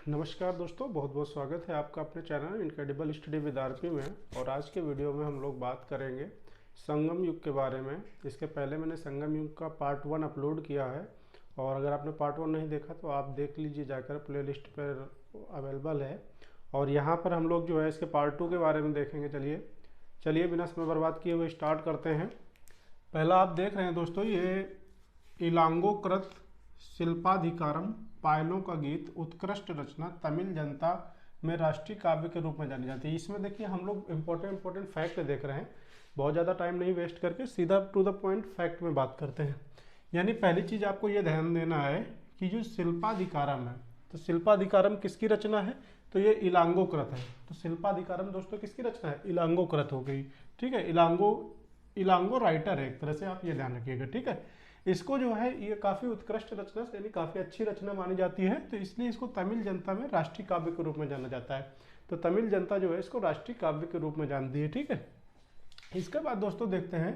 नमस्कार दोस्तों, बहुत बहुत स्वागत है आपका अपने channel incredible study with RP में। और आज के वीडियो में हम लोग बात करेंगे संगम युग के बारे में। इसके पहले मैंने संगम युग का पार्ट 1 अपलोड किया है, और अगर आपने पार्ट 1 नहीं देखा तो आप देख लीजिए, जाकर प्लेलिस्ट पर अवेलेबल है। और यहाँ पर हम लोग जो है इसके पार्ट 2 के बारे में देखेंगे। चलिए बिना समय बर्बाद किए हुए स्टार्ट करते हैं। पहला आप देख रहे हैं दोस्तों, ये इलांगोकृत शिल्पाधिकारम, पायलों का गीत, उत्कृष्ट रचना, तमिल जनता में राष्ट्रीय काव्य के रूप में जानी जाती है। इसमें देखिए हम लोग इम्पोर्टेंट फैक्ट देख रहे हैं। बहुत ज़्यादा टाइम नहीं वेस्ट करके सीधा टू द पॉइंट फैक्ट में बात करते हैं। यानी पहली चीज़ आपको ये ध्यान देना है कि जो शिल्पाधिकारम है, तो शिल्पाधिकारम किसकी रचना है? तो ये इलांगोकृत है। तो शिल्पाधिकारम दोस्तों किसकी रचना है? इलांगोकृत हो गई। ठीक है, इलांगो राइटर है एक तरह से, आप ये ध्यान रखिएगा। ठीक है, इसको जो है ये काफ़ी उत्कृष्ट रचना यानी काफ़ी अच्छी रचना मानी जाती है, तो इसलिए इसको तमिल जनता में राष्ट्रीय काव्य के रूप में जाना जाता है। तो तमिल जनता जो है इसको राष्ट्रीय काव्य के रूप में जानती है। ठीक है, इसके बाद दोस्तों देखते हैं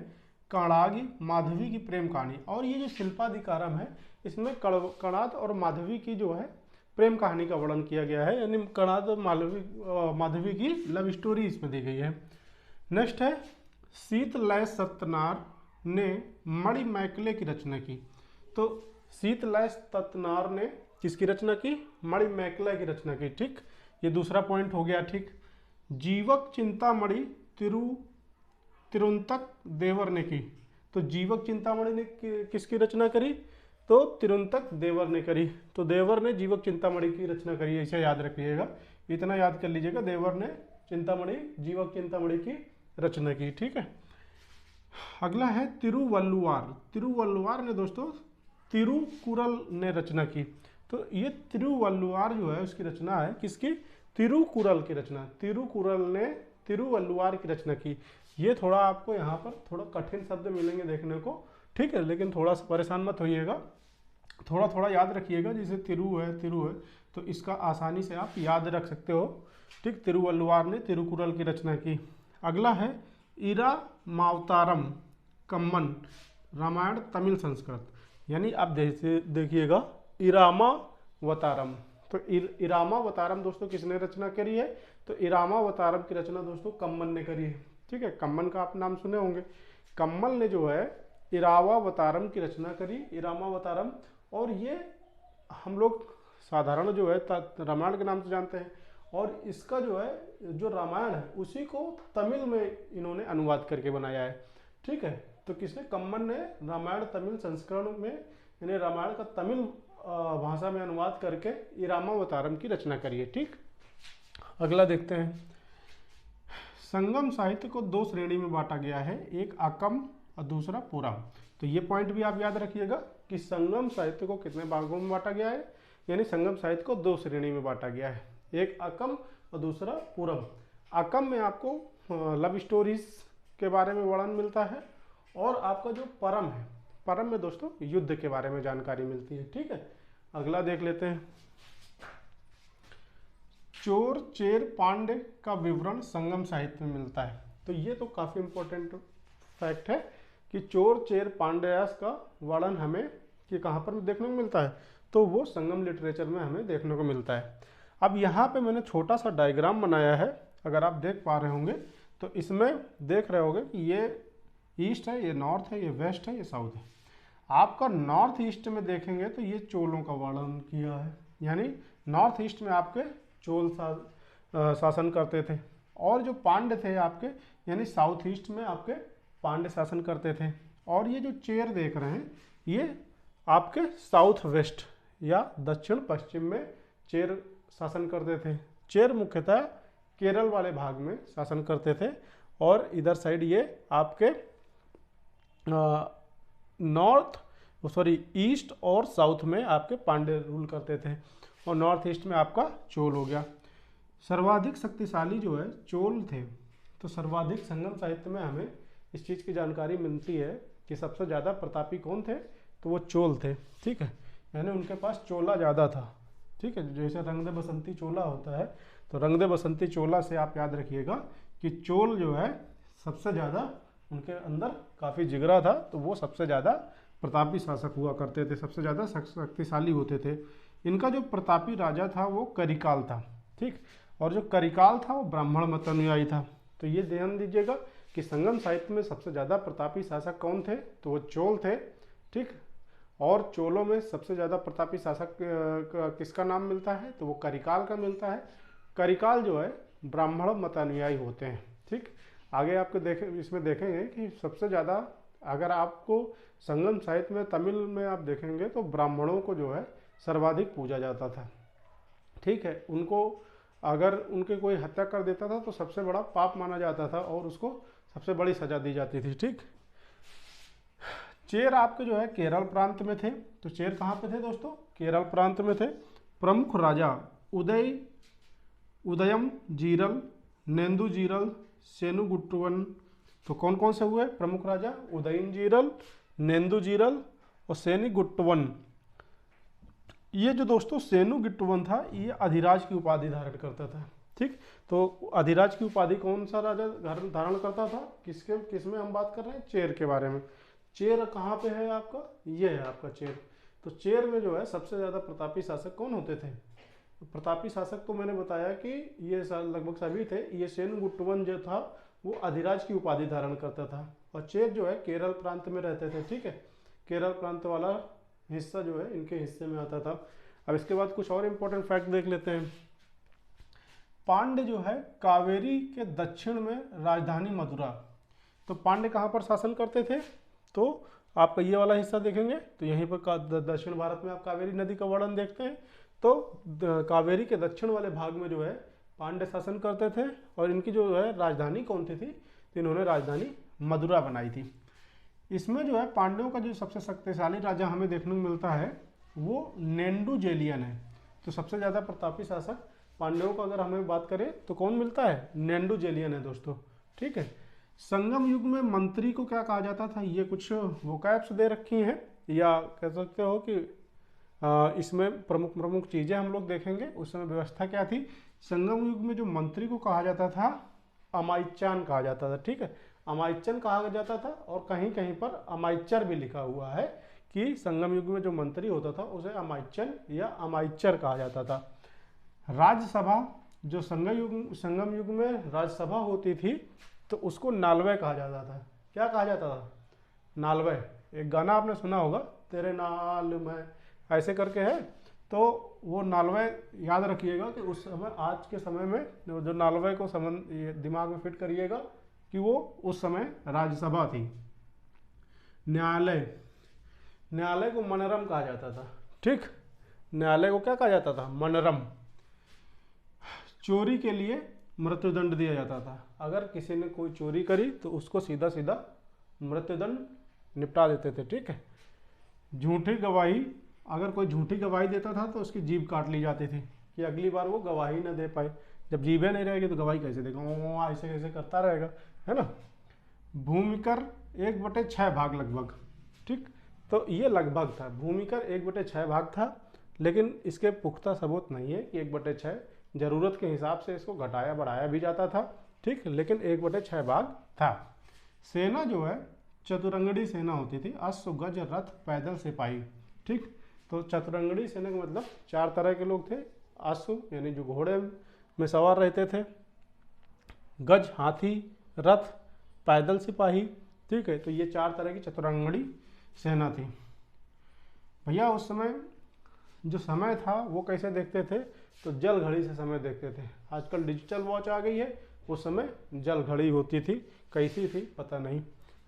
कणादि माधवी की प्रेम कहानी। और ये जो शिल्पाधिकारम है इसमें कणाद और माधवी की जो है प्रेम कहानी का वर्णन किया गया है, यानी कणाद और माधवी की लव स्टोरी इसमें दी गई है। नेक्स्ट है शीतलय सत्यनार ने मणिमैकले की रचना की। तो शीतलय सत्यनार ने किसकी रचना की? मणिमैकले की रचना की। ठीक, ये दूसरा पॉइंट हो गया। ठीक, जीवक चिंतामणि तिरुंतक देवर ने की। तो जीवक चिंतामणि ने किसकी रचना करी? तो तिरुंतक देवर ने करी। तो देवर ने जीवक चिंतामणि की रचना करी, इसे याद रखिएगा, इतना याद कर लीजिएगा, देवर ने जीवक चिंतामणि की रचना की। ठीक है, अगला है तिरुवल्लुवार ने दोस्तों तिरुकुरल ने रचना की। तो ये तिरुवल्लुवार जो है उसकी रचना है किसकी? तिरुकुरल की रचना। तिरुकुरल ने तिरुवल्लुवार की रचना की। ये थोड़ा आपको यहाँ पर थोड़ा कठिन शब्द मिलेंगे देखने को। ठीक है, लेकिन थोड़ा सा परेशान मत होइएगा, थोड़ा थोड़ा याद रखिएगा। जैसे तिरु है तो इसका आसानी से आप याद रख सकते हो। ठीक, तिरुवल्लुवार ने तिरुकुरल की रचना की। अगला है इरामावतारम कम्मन, रामायण तमिल संस्कृत। यानी आप देखिएगा इरामावतारम। तो इरामावतारम दोस्तों किसने रचना करी है? तो इरामावतारम की रचना दोस्तों कम्मन ने करी है। ठीक है, कम्मन का आप नाम सुने होंगे। कम्मल ने जो है इरावावतारम की रचना करी, इरामावतारम। और ये हम लोग साधारण जो है रामायण के नाम से जानते हैं, और इसका जो है जो रामायण है उसी को तमिल में इन्होंने अनुवाद करके बनाया है। ठीक है, तो किसने? कम्मन ने रामायण तमिल संस्करण में, यानी रामायण का तमिल भाषा में अनुवाद करके इरामावतारम की रचना करी है। ठीक, अगला देखते हैं। संगम साहित्य को 2 श्रेणी में बांटा गया है, एक अकम और दूसरा पुरम। तो ये पॉइंट भी आप याद रखिएगा कि संगम साहित्य को कितने भागों में बांटा गया है, यानी संगम साहित्य को 2 श्रेणी में बांटा गया है, एक अकम और दूसरा पुरम। अकम में आपको लव स्टोरीज के बारे में वर्णन मिलता है, और आपका जो परम है, परम में दोस्तों युद्ध के बारे में जानकारी मिलती है। ठीक है, अगला देख लेते हैं। चोर चेर पांडे का विवरण संगम साहित्य में मिलता है। तो ये तो काफी इंपॉर्टेंट फैक्ट है कि चोर चेर पांड्यास का वर्णन हमें कि कहाँ पर देखने को मिलता है? तो वो संगम लिटरेचर में हमें देखने को मिलता है। अब यहाँ पे मैंने छोटा सा डायग्राम बनाया है, अगर आप देख पा रहे होंगे तो इसमें देख रहे होंगे कि ये ईस्ट है, ये नॉर्थ है, ये वेस्ट है, ये साउथ है। आपका नॉर्थ ईस्ट में देखेंगे तो ये चोलों का वर्णन किया है, यानी नॉर्थ ईस्ट में आपके चोल शासन करते थे, और जो पांड्य थे आपके, यानी साउथ ईस्ट में आपके पांड्य शासन करते थे। और ये जो चेर देख रहे हैं ये आपके साउथ वेस्ट या दक्षिण पश्चिम में चेर शासन करते थे। चेर मुख्यतः केरल वाले भाग में शासन करते थे, और इधर साइड ये आपके ईस्ट और साउथ में आपके पांड्य रूल करते थे, और नॉर्थ ईस्ट में आपका चोल हो गया। सर्वाधिक शक्तिशाली जो है चोल थे। तो सर्वाधिक संगम साहित्य में हमें इस चीज़ की जानकारी मिलती है कि सबसे ज़्यादा प्रतापी कौन थे? तो वो चोल थे। ठीक है, यानी उनके पास चोला ज़्यादा था। ठीक है, जैसे रंगदे बसंती चोला होता है, तो रंगदे बसंती चोला से आप याद रखिएगा कि चोल जो है सबसे ज़्यादा, उनके अंदर काफ़ी जिगरा था, तो वो सबसे ज़्यादा प्रतापी शासक हुआ करते थे, सबसे ज़्यादा शक्तिशाली होते थे। इनका जो प्रतापी राजा था वो करिकाल था, ठीक। और जो करिकाल था वो ब्राह्मण मत अनुयायी था। तो ये ध्यान दीजिएगा कि संगम साहित्य में सबसे ज़्यादा प्रतापी शासक कौन थे, तो वो चोल थे, ठीक। और चोलों में सबसे ज़्यादा प्रतापी शासक किसका नाम मिलता है, तो वो करिकाल का मिलता है। करिकाल जो है ब्राह्मण मत अनुयायी होते हैं, ठीक। आगे आपको इसमें देखेंगे कि सबसे ज़्यादा, अगर आपको संगम साहित्य में तमिल में आप देखेंगे तो ब्राह्मणों को जो है सर्वाधिक पूजा जाता था, ठीक है। उनको अगर उनके कोई हत्या कर देता था तो सबसे बड़ा पाप माना जाता था और उसको सबसे बड़ी सजा दी जाती थी, ठीक। चेर आपके जो है केरल प्रांत में थे। तो चेर कहाँ पे थे दोस्तों, केरल प्रांत में थे। प्रमुख राजा उदयम जीरल, नेंदु जीरल, सेनुगुट्टवन। तो कौन कौन से हुए प्रमुख राजा, उदयन जीरल, नेंदु जीरल और सेनुगुट्टवन। ये जो दोस्तों सेनुगुट्टवन था ये अधिराज की उपाधि धारण करता था, ठीक। तो अधिराज की उपाधि कौन सा राजा धारण करता था, किसमें हम बात कर रहे हैं, चेर के बारे में। चेर कहाँ पे है आपका, ये है आपका चेर। तो चेर में जो है सबसे ज़्यादा प्रतापी शासक कौन होते थे, प्रतापी शासक तो मैंने बताया कि ये लगभग सभी थे। ये सेनुगुट्टवन जो था वो अधिराज की उपाधि धारण करता था और चेर जो है केरल प्रांत में रहते थे, ठीक है। केरल प्रांत वाला हिस्सा जो है इनके हिस्से में आता था। अब इसके बाद कुछ और इम्पोर्टेंट फैक्ट देख लेते हैं। पांड्य जो है कावेरी के दक्षिण में राजधानी मदुरा। तो पांड्य कहाँ पर शासन करते थे, तो आपका ये वाला हिस्सा देखेंगे तो यहीं पर दक्षिण भारत में आप कावेरी नदी का वर्णन देखते हैं। तो कावेरी के दक्षिण वाले भाग में जो है पांड्य शासन करते थे और इनकी जो है राजधानी कौन सी थी, तो इन्होंने राजधानी मदुरा बनाई थी। इसमें जो है पांड्यों का जो सबसे शक्तिशाली राजा हमें देखने को मिलता है वो नेंडुजेलियन है। तो सबसे ज़्यादा प्रतापी शासक पांड्यों का अगर हमें बात करें तो कौन मिलता है, नेंडुजेलियन है दोस्तों, ठीक है। संगम युग में मंत्री को क्या कहा जाता था, ये कुछ वोकैब्स दे रखी हैं, या कह सकते हो कि इसमें प्रमुख प्रमुख चीज़ें हम लोग देखेंगे। उस समय व्यवस्था क्या थी, संगम युग में जो मंत्री को कहा जाता था अमायचान कहा जाता था, ठीक है। अमायचन कहा जाता था और कहीं कहीं पर अमायचर भी लिखा हुआ है कि संगम युग में जो मंत्री होता था उसे अमायचन या अमायचर कहा जाता था। राज्यसभा जो संगम युग में राज्यसभा होती थी तो उसको नालवे कहा जाता था। क्या कहा जाता था, नालवे। एक गाना आपने सुना होगा, तेरे नाल में ऐसे करके है, तो वो नालवे याद रखिएगा कि उस समय, आज के समय में जो नालवे को दिमाग में फिट करिएगा कि वो उस समय राज्यसभा थी। न्यायालय को मनरम कहा जाता था, ठीक। न्यायालय को क्या कहा जाता था, मनरम। चोरी के लिए मृत्युदंड दिया जाता था। अगर किसी ने कोई चोरी करी तो उसको सीधा सीधा मृत्युदंड निपटा देते थे, ठीक है। झूठी गवाही, अगर कोई झूठी गवाही देता था तो उसकी जीभ काट ली जाती थी कि अगली बार वो गवाही न दे पाए। जब जीभें नहीं रहेगी तो गवाही कैसे देगा, ऐसे कैसे करता रहेगा, है ना। भूमिकर 1/6 भाग लगभग, ठीक। तो ये लगभग था, भूमिकर 1/6 भाग था, लेकिन इसके पुख्ता सबूत नहीं है कि 1/6, जरूरत के हिसाब से इसको घटाया बढ़ाया भी जाता था, ठीक, लेकिन 1/6 भाग था। सेना जो है चतुरंगड़ी सेना होती थी, अश्व गज रथ पैदल सिपाही, ठीक। तो चतुरंगड़ी सेना का मतलब 4 तरह के लोग थे। अश्व यानी जो घोड़े में सवार रहते थे, गज हाथी, रथ, पैदल सिपाही, ठीक है। तो ये 4 तरह की चतुरंगड़ी सेना थी। भैया उस समय जो समय था वो कैसे देखते थे, तो जल घड़ी से समय देखते थे। आजकल डिजिटल वॉच आ गई है, उस समय जल घड़ी होती थी, कैसी थी पता नहीं,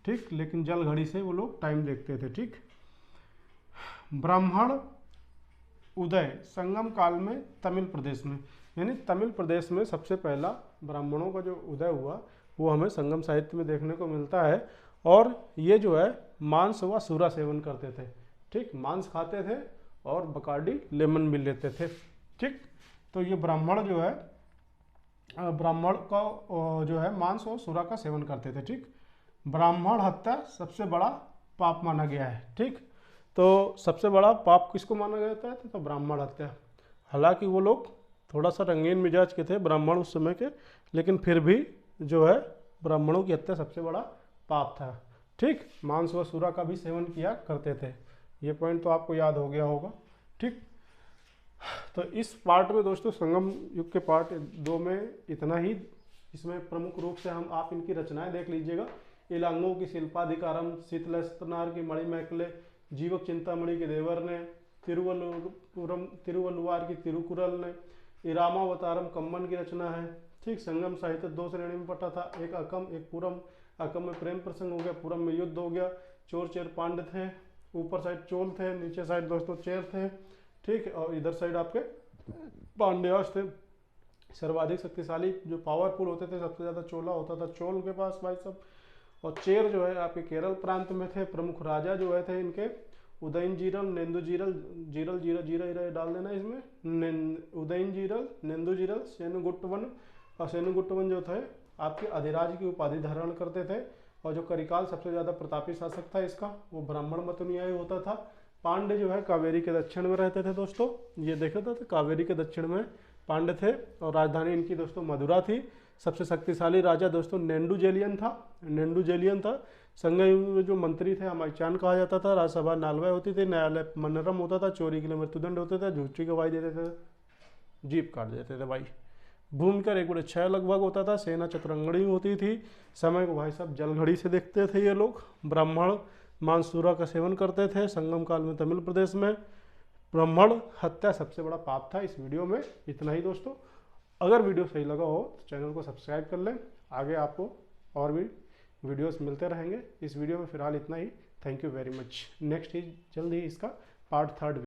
ठीक, लेकिन जल घड़ी से वो लोग टाइम देखते थे, ठीक। ब्राह्मण उदय संगम काल में तमिल प्रदेश में, यानी तमिल प्रदेश में सबसे पहला ब्राह्मणों का जो उदय हुआ वो हमें संगम साहित्य में देखने को मिलता है। और ये जो है मांस व सूरा सेवन करते थे, ठीक, मांस खाते थे और बकार्डी लेमन भी लेते थे, ठीक। तो ये ब्राह्मण जो है, ब्राह्मण का जो है मांस और सूरा का सेवन करते थे, ठीक। ब्राह्मण हत्या सबसे बड़ा पाप माना गया है, ठीक। तो सबसे बड़ा पाप किसको माना जाता है, तो ब्राह्मण हत्या। हालांकि वो लोग थोड़ा सा रंगीन मिजाज के थे ब्राह्मण उस समय के, लेकिन फिर भी जो है ब्राह्मणों की हत्या सबसे बड़ा पाप था, ठीक। मांस व सूरा का भी सेवन किया करते थे, ये पॉइंट तो आपको याद हो गया होगा, ठीक। तो इस पार्ट में दोस्तों संगम युग के पार्ट 2 में इतना ही। इसमें प्रमुख रूप से हम आप इनकी रचनाएं देख लीजिएगा। इलांगो की शिल्पाधिकारम, शीतलस्त्रनार की मणिमेखले, जीवक चिंतामणि के देवर ने, तिरुवल्लुवार की तिरुकुरल ने, इरामावतारम कम्मन की रचना है। ठीक, संगम साहित्य 2 श्रेणी में पटा था, एक अकम एक पूरम। अकम में प्रेम प्रसंग हो गया, पूरम में युद्ध हो गया। चोर चेर पांड्य थे, ऊपर साइड चोल थे, नीचे साइड दोस्तों चेर थे। ठीक है, और इधर साइड आपके पांड्यास थे। सर्वाधिक शक्तिशाली जो पावरफुल होते थे, सबसे ज्यादा चोला होता था चोल के पास भाई सब। और चेर जो है आपके केरल प्रांत में थे। प्रमुख राजा जो है थे इनके उदयनजीरल, नेंदुजीरल, जीरल जीरा जीरा जीरा डाल देना इसमें, उदयनजीरल, नेंदुजीरल, सेनुगुट्टवन। और सेनुगुट्टवन जो थे आपके अधिराज की उपाधि धारण करते थे। और जो करिकाल सबसे ज्यादा प्रतापी शासक था इसका, वो ब्राह्मण मत अनुयायी होता था। पांड्य जो है कावेरी के दक्षिण में रहते थे दोस्तों, ये देखा था, तो कावेरी के दक्षिण में पांड्य थे। और राजधानी इनकी दोस्तों मदुरा थी। सबसे शक्तिशाली राजा दोस्तों नेंडुजेलियन था, नेंडुजेलियन था। संगम युग में जो मंत्री थे अमाचान कहा जाता था। राज्यसभा नालवे होती थी, न्यायालय मनरम होता था, चोरी के लिए मृत्युदंड होते थे, झूठी गवाही देते थे, जीप काट देते थे भाई। भूमिकर 1/6 लगभग होता था। सेना चतुरंगणी होती थी। समय को भाई साहब जलघड़ी से देखते थे ये लोग। ब्राह्मण मांसूरा का सेवन करते थे। संगम काल में तमिल प्रदेश में ब्राह्मण हत्या सबसे बड़ा पाप था। इस वीडियो में इतना ही दोस्तों। अगर वीडियो सही लगा हो तो चैनल को सब्सक्राइब कर लें। आगे आपको और भी वीडियोस मिलते रहेंगे। इस वीडियो में फिलहाल इतना ही। Thank you very much. Next ही जल्द ही इसका पार्ट 3